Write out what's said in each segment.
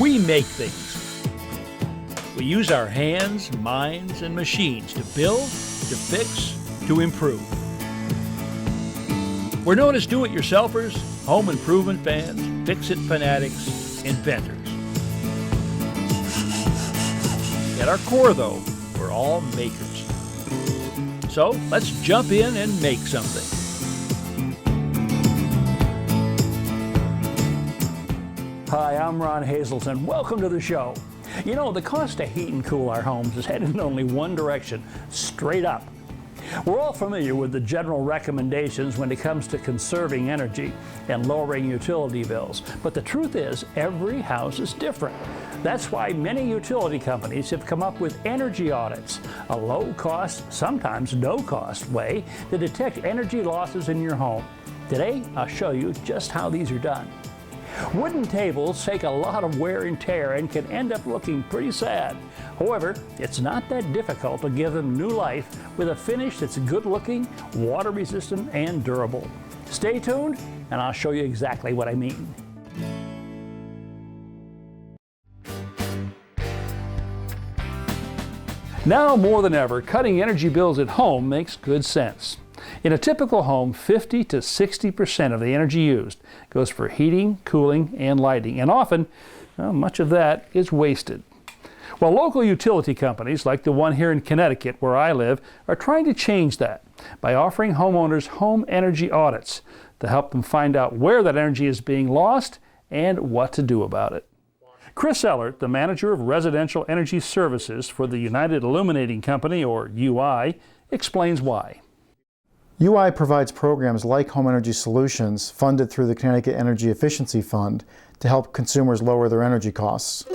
We make things. We use our hands, minds, and machines to build, to fix, to improve. We're known as do-it-yourselfers, home improvement fans, fix-it fanatics, inventors. At our core, though, we're all makers. So let's jump in and make something. Hi, I'm Ron Hazelton. Welcome to the show. You know, the cost to heat and cool our homes is headed in only one direction, straight up. We're all familiar with the general recommendations when it comes to conserving energy and lowering utility bills. But the truth is, every house is different. That's why many utility companies have come up with energy audits, a low-cost, sometimes no-cost way to detect energy losses in your home. Today, I'll show you just how these are done. Wooden tables take a lot of wear and tear and can end up looking pretty sad. However, it's not that difficult to give them new life with a finish that's good-looking, water-resistant, and durable. Stay tuned, and I'll show you exactly what I mean. Now more than ever, cutting energy bills at home makes good sense. In a typical home, 50 to 60% of the energy used goes for heating, cooling, and lighting, and often, much of that is wasted. Well, local utility companies, like the one here in Connecticut where I live, are trying to change that by offering homeowners home energy audits to help them find out where that energy is being lost and what to do about it. Chris Ellert, the manager of residential energy services for the United Illuminating Company, or UI, explains why. UI provides programs like Home Energy Solutions, funded through the Connecticut Energy Efficiency Fund, to help consumers lower their energy costs.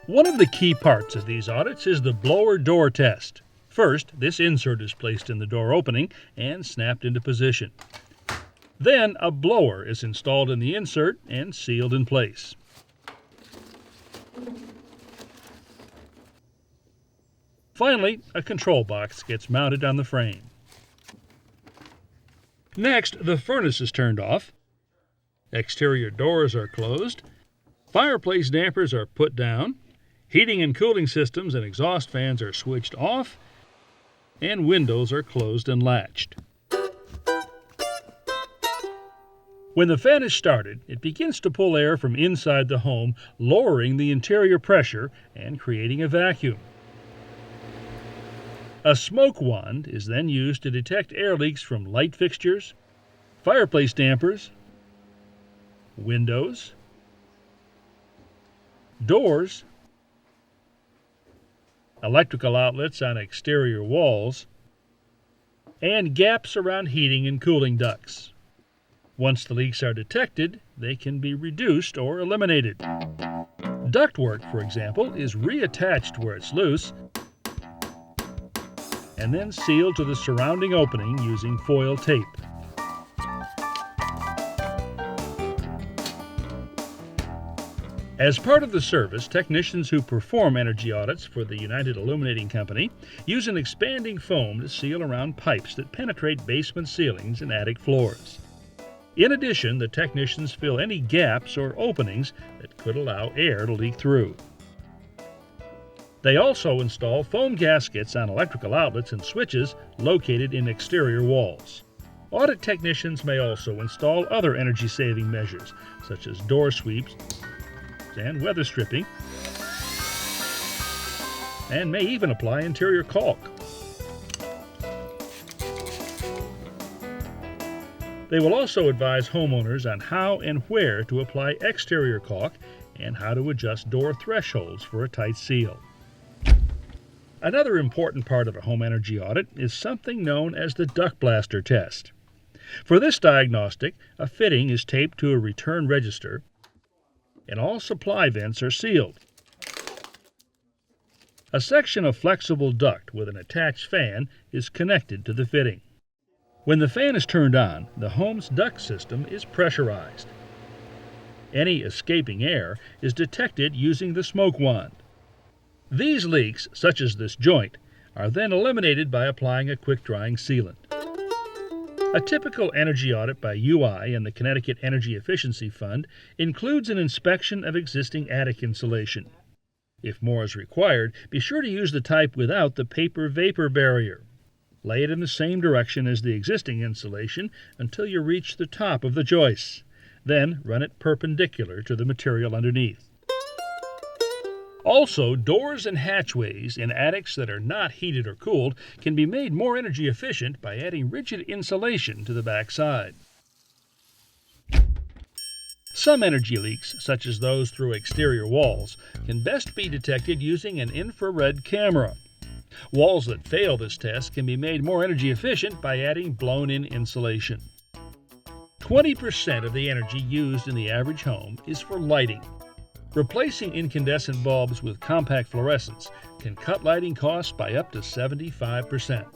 One of the key parts of these audits is the blower door test. First, this insert is placed in the door opening and snapped into position. Then, a blower is installed in the insert and sealed in place. Finally, a control box gets mounted on the frame. Next, the furnace is turned off, exterior doors are closed, fireplace dampers are put down, heating and cooling systems and exhaust fans are switched off, and windows are closed and latched. When the fan is started, it begins to pull air from inside the home, lowering the interior pressure and creating a vacuum. A smoke wand is then used to detect air leaks from light fixtures, fireplace dampers, windows, doors, electrical outlets on exterior walls, and gaps around heating and cooling ducts. Once the leaks are detected, they can be reduced or eliminated. Ductwork, for example, is reattached where it's loose and then sealed to the surrounding opening using foil tape. As part of the service, technicians who perform energy audits for the United Illuminating Company use an expanding foam to seal around pipes that penetrate basement ceilings and attic floors. In addition, the technicians fill any gaps or openings that could allow air to leak through. They also install foam gaskets on electrical outlets and switches located in exterior walls. Audit technicians may also install other energy-saving measures, such as door sweeps and weather stripping, and may even apply interior caulk. They will also advise homeowners on how and where to apply exterior caulk and how to adjust door thresholds for a tight seal. Another important part of a home energy audit is something known as the duct blaster test. For this diagnostic, a fitting is taped to a return register, and all supply vents are sealed. A section of flexible duct with an attached fan is connected to the fitting. When the fan is turned on, the home's duct system is pressurized. Any escaping air is detected using the smoke wand. These leaks, such as this joint, are then eliminated by applying a quick-drying sealant. A typical energy audit by UI and the Connecticut Energy Efficiency Fund includes an inspection of existing attic insulation. If more is required, be sure to use the type without the paper vapor barrier. Lay it in the same direction as the existing insulation until you reach the top of the joists. Then run it perpendicular to the material underneath. Also, doors and hatchways in attics that are not heated or cooled can be made more energy efficient by adding rigid insulation to the back side. Some energy leaks, such as those through exterior walls, can best be detected using an infrared camera. Walls that fail this test can be made more energy efficient by adding blown-in insulation. 20% of the energy used in the average home is for lighting. Replacing incandescent bulbs with compact fluorescents can cut lighting costs by up to 75%.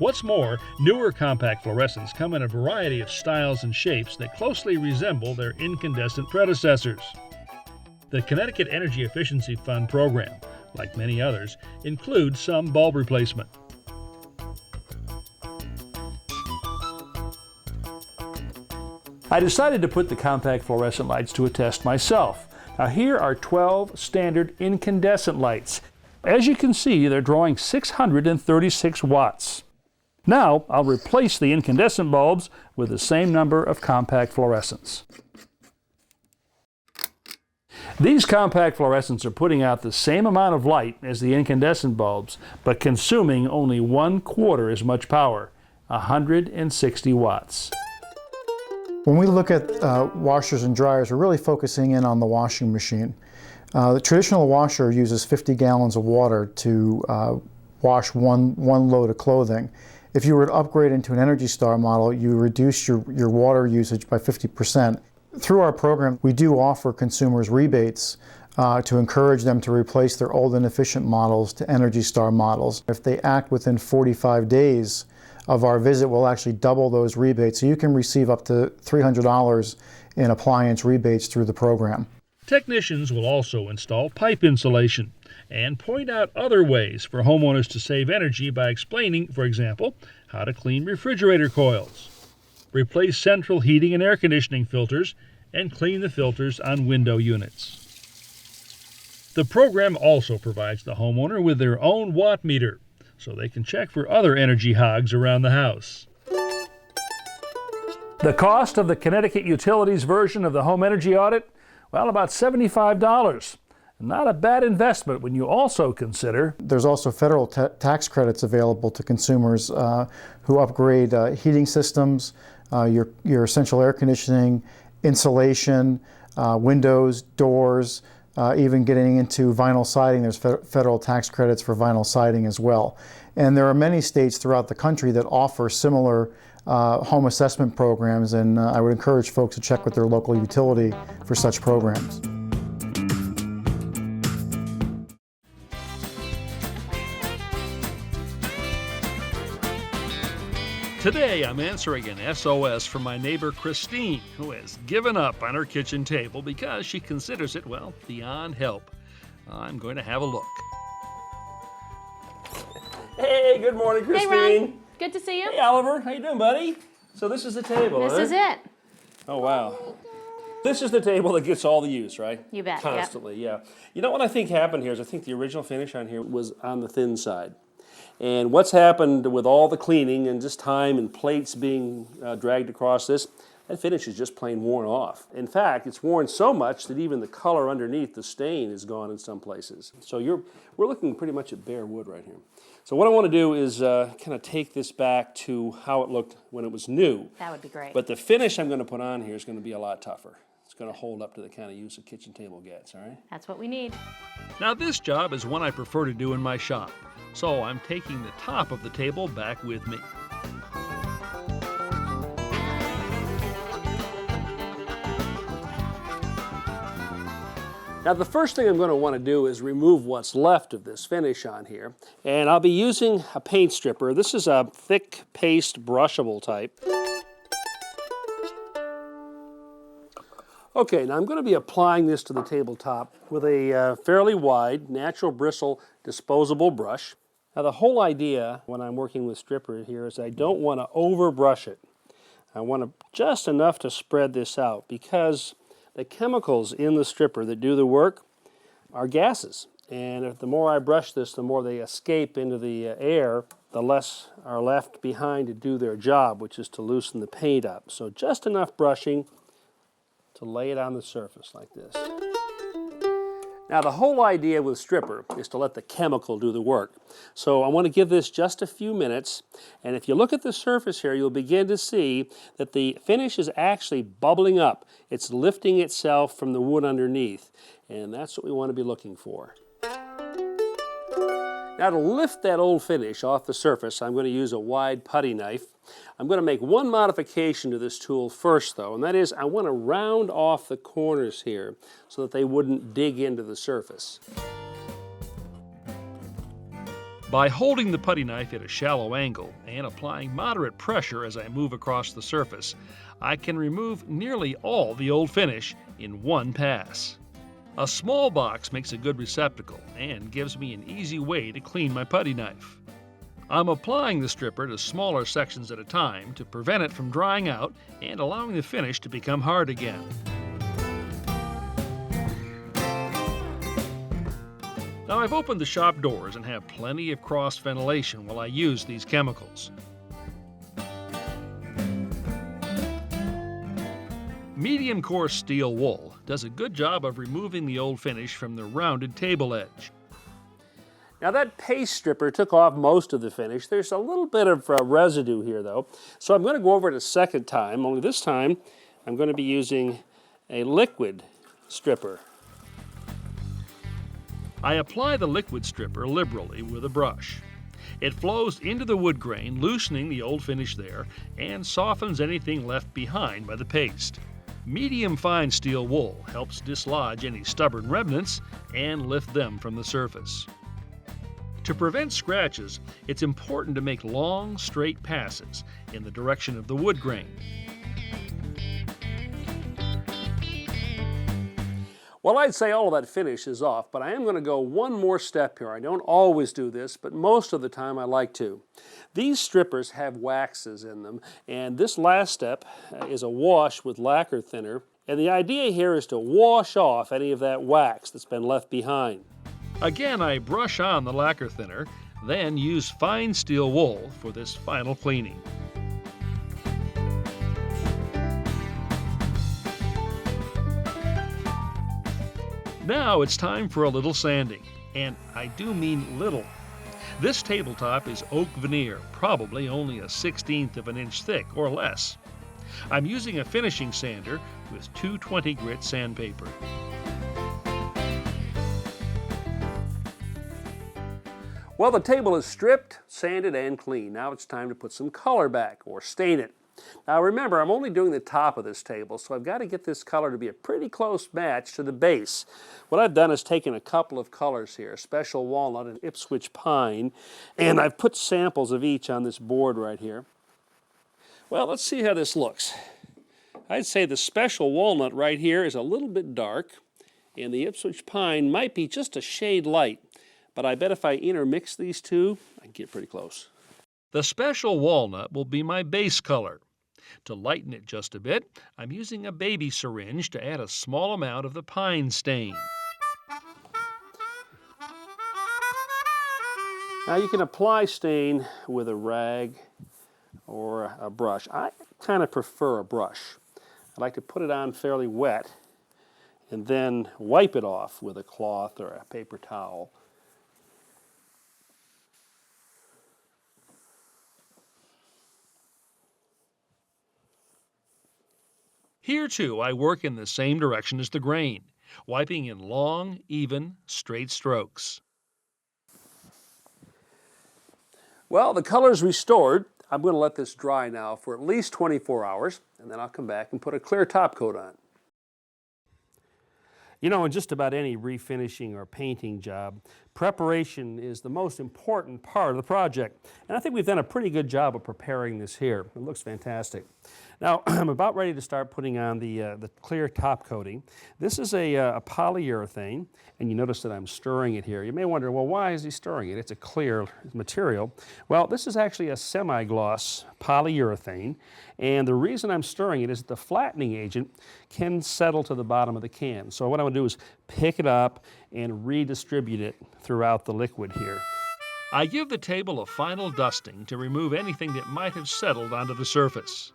What's more, newer compact fluorescents come in a variety of styles and shapes that closely resemble their incandescent predecessors. The Connecticut Energy Efficiency Fund program, like many others, includes some bulb replacement. I decided to put the compact fluorescent lights to a test myself. Now here are 12 standard incandescent lights. As you can see, they're drawing 636 watts. Now I'll replace the incandescent bulbs with the same number of compact fluorescents. These compact fluorescents are putting out the same amount of light as the incandescent bulbs, but consuming only 1/4 as much power, 160 watts. When we look at washers and dryers, we're really focusing in on the washing machine. The traditional washer uses 50 gallons of water to wash one load of clothing. If you were to upgrade into an Energy Star model, you reduce your water usage by 50%. Through our program, we do offer consumers rebates to encourage them to replace their old inefficient models to Energy Star models. If they act within 45 days of our visit, we'll actually double those rebates. So you can receive up to $300 in appliance rebates through the program. Technicians will also install pipe insulation and point out other ways for homeowners to save energy by explaining, for example, how to clean refrigerator coils, replace central heating and air conditioning filters, and clean the filters on window units. The program also provides the homeowner with their own watt meter, so they can check for other energy hogs around the house. The cost of the Connecticut Utilities version of the home energy audit? Well, about $75. Not a bad investment when you also consider there's also federal tax credits available to consumers who upgrade heating systems, your central air conditioning, insulation, windows, doors, even getting into vinyl siding. There's federal tax credits for vinyl siding as well. And there are many states throughout the country that offer similar home assessment programs, and I would encourage folks to check with their local utility for such programs. Today I'm answering an SOS from my neighbor Christine, who has given up on her kitchen table because she considers it, well, beyond help. I'm going to have a look. Hey, good morning, Christine. Hey, Ron. Good to see you. Hey, Oliver. How you doing, buddy? So this is the table, This huh? is it. Oh, wow. This is the table that gets all the use, right? You bet. Constantly, yeah. You know what I think happened here is I think the original finish on here was on the thin side. And what's happened with all the cleaning and just time and plates being dragged across this, that finish is just plain worn off. In fact, it's worn so much that even the color underneath the stain is gone in some places. So we're looking pretty much at bare wood right here. So what I want to do is kind of take this back to how it looked when it was new. That would be great. But the finish I'm going to put on here is going to be a lot tougher. It's going to hold up to the kind of use a kitchen table gets, all right? That's what we need. Now this job is one I prefer to do in my shop, so I'm taking the top of the table back with me. Now the first thing I'm going to want to do is remove what's left of this finish on here. And I'll be using a paint stripper. This is a thick paste brushable type. Okay, now I'm going to be applying this to the tabletop with a fairly wide natural bristle disposable brush. Now the whole idea when I'm working with stripper here is I don't want to overbrush it. I want just enough to spread this out because the chemicals in the stripper that do the work are gases. And if the more I brush this, the more they escape into the air, the less are left behind to do their job, which is to loosen the paint up. So just enough brushing to lay it on the surface like this. Now the whole idea with stripper is to let the chemical do the work. So I want to give this just a few minutes, and if you look at the surface here, you'll begin to see that the finish is actually bubbling up. It's lifting itself from the wood underneath, and that's what we want to be looking for. Now to lift that old finish off the surface, I'm going to use a wide putty knife. I'm going to make one modification to this tool first though, and that is I want to round off the corners here so that they wouldn't dig into the surface. By holding the putty knife at a shallow angle and applying moderate pressure as I move across the surface, I can remove nearly all the old finish in one pass. A small box makes a good receptacle and gives me an easy way to clean my putty knife. I'm applying the stripper to smaller sections at a time to prevent it from drying out and allowing the finish to become hard again. Now I've opened the shop doors and have plenty of cross ventilation while I use these chemicals. Medium coarse steel wool does a good job of removing the old finish from the rounded table edge. Now that paste stripper took off most of the finish. There's a little bit of residue here though. So I'm going to go over it a second time, only this time I'm going to be using a liquid stripper. I apply the liquid stripper liberally with a brush. It flows into the wood grain, loosening the old finish there, and softens anything left behind by the paste. Medium fine steel wool helps dislodge any stubborn remnants and lift them from the surface. To prevent scratches, it's important to make long, straight passes in the direction of the wood grain. Well, I'd say all of that finish is off, but I am going to go one more step here. I don't always do this, but most of the time I like to. These strippers have waxes in them, and this last step is a wash with lacquer thinner. And the idea here is to wash off any of that wax that's been left behind. Again, I brush on the lacquer thinner, then use fine steel wool for this final cleaning. Now it's time for a little sanding, and I do mean little. This tabletop is oak veneer, probably only 1/16 of an inch thick or less. I'm using a finishing sander with 220 grit sandpaper. Well, the table is stripped, sanded, and clean. Now it's time to put some color back or stain it. Now remember, I'm only doing the top of this table, so I've got to get this color to be a pretty close match to the base. What I've done is taken a couple of colors here, Special Walnut and Ipswich Pine, and I've put samples of each on this board right here. Well, let's see how this looks. I'd say the Special Walnut right here is a little bit dark, and the Ipswich Pine might be just a shade light, but I bet if I intermix these two, I can get pretty close. The Special Walnut will be my base color. To lighten it just a bit, I'm using a baby syringe to add a small amount of the pine stain. Now you can apply stain with a rag or a brush. I kind of prefer a brush. I like to put it on fairly wet and then wipe it off with a cloth or a paper towel. Here too, I work in the same direction as the grain, wiping in long, even, straight strokes. Well, the color's restored. I'm going to let this dry now for at least 24 hours, and then I'll come back and put a clear top coat on. You know, in just about any refinishing or painting job, Preparation is the most important part of the project, and I think we've done a pretty good job of preparing this here. It looks fantastic. Now, I'm about ready to start putting on the clear top coating. This is a polyurethane, and you notice that I'm stirring it here. You may wonder, well, why is he stirring it? It's a clear material. Well, this is actually a semi-gloss polyurethane, and the reason I'm stirring it is that the flattening agent can settle to the bottom of the can. So what I want to do is pick it up and redistribute it throughout the liquid here. I give the table a final dusting to remove anything that might have settled onto the surface.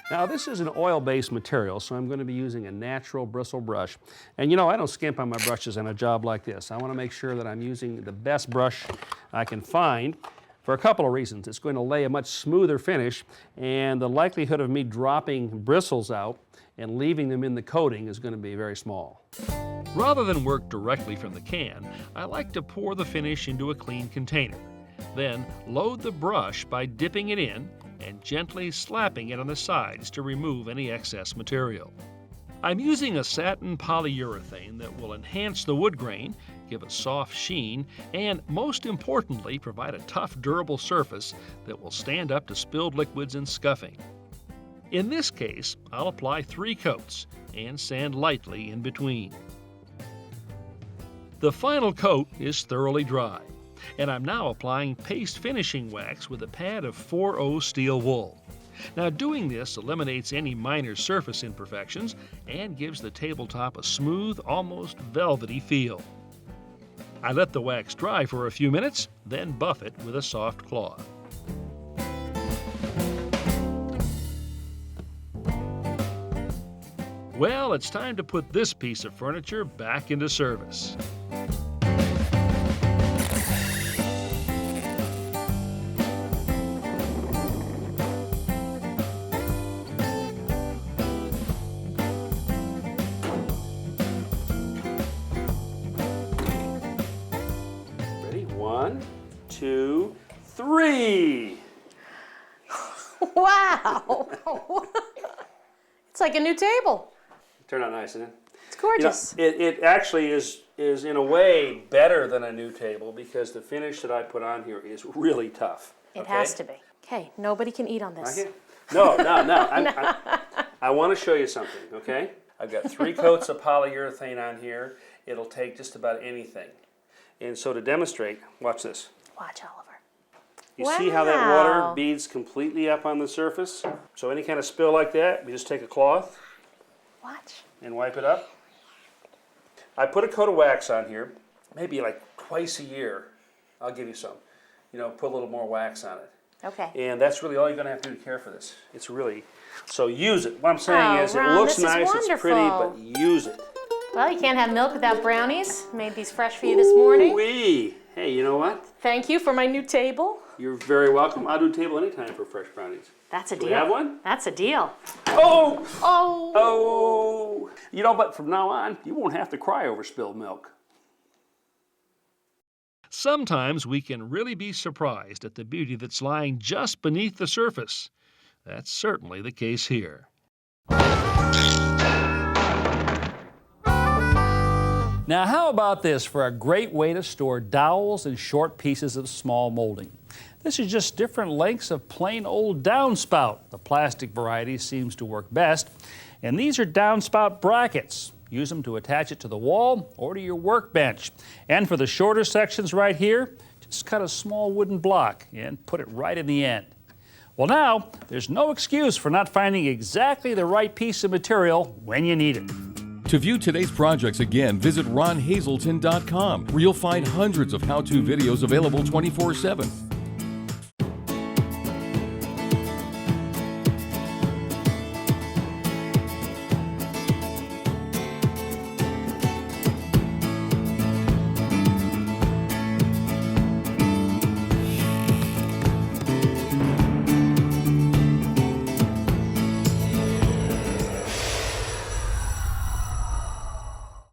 Now this is an oil-based material, so I'm going to be using a natural bristle brush. And you know, I don't skimp on my brushes on a job like this. I want to make sure that I'm using the best brush I can find for a couple of reasons. It's going to lay a much smoother finish, and the likelihood of me dropping bristles out and leaving them in the coating is going to be very small. Rather than work directly from the can, I like to pour the finish into a clean container. Then load the brush by dipping it in and gently slapping it on the sides to remove any excess material. I'm using a satin polyurethane that will enhance the wood grain, give a soft sheen, and most importantly, provide a tough, durable surface that will stand up to spilled liquids and scuffing. In this case, I'll apply 3 coats and sand lightly in between. The final coat is thoroughly dry, and I'm now applying paste finishing wax with a pad of 4/0 steel wool. Now doing this eliminates any minor surface imperfections and gives the tabletop a smooth, almost velvety feel. I let the wax dry for a few minutes, then buff it with a soft cloth. Well, it's time to put this piece of furniture back into service. Ready? 1, 2, 3. Wow! It's like a new table. Turned out nice, isn't it? It's gorgeous. You know, it actually is in a way better than a new table because the finish that I put on here is really tough. It has to be. Okay, nobody can eat on this. Okay? No. I want to show you something, okay? I've got 3 coats of polyurethane on here. It'll take just about anything. And so to demonstrate, watch this. Watch, Oliver. You see how that water beads completely up on the surface? So any kind of spill like that, we just take a cloth Watch. and wipe it up. I put a coat of wax on here, maybe like twice a year. I'll give you some. You know, put a little more wax on it. Okay. And that's really all you're going to have to do to care for this. It's really, so use it. What I'm saying is Ron, it looks this is nice, it's pretty, but use it. Well, you can't have milk without brownies. Made these fresh for you this morning. Ooh-wee. Hey, you know what? Thank you for my new table. You're very welcome. I'll do a table anytime for fresh brownies. That's a Do deal. we have one? That's a deal. Oh! Oh! Oh! You know, but from now on, you won't have to cry over spilled milk. Sometimes we can really be surprised at the beauty that's lying just beneath the surface. That's certainly the case here. Now how about this for a great way to store dowels and short pieces of small molding? This is just different lengths of plain old downspout. The plastic variety seems to work best. And these are downspout brackets. Use them to attach it to the wall or to your workbench. And for the shorter sections right here, just cut a small wooden block and put it right in the end. Well now, there's no excuse for not finding exactly the right piece of material when you need it. To view today's projects again, visit ronhazelton.com, where you'll find hundreds of how-to videos available 24/7.